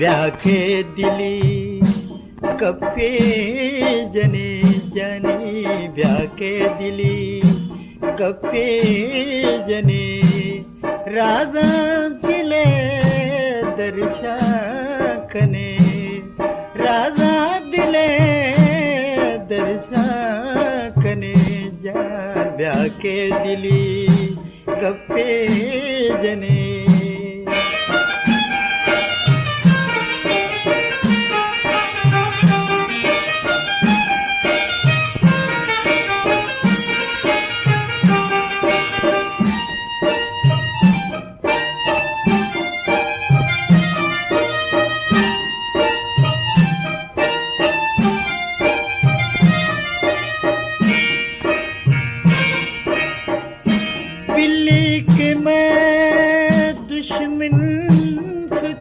ಬ್ಯಾಕೆ ದಿಲಿ ಕಪ್ಪೆ ಜನೆ ಜನೆ ಬ್ಯಾಕೆ ದಿಲಿ ಕಪ್ಪೆ ಜನೆ राजा दिले दर्शकने राजा दिले दर्शकने जान ब्याके दिली गप्पे जने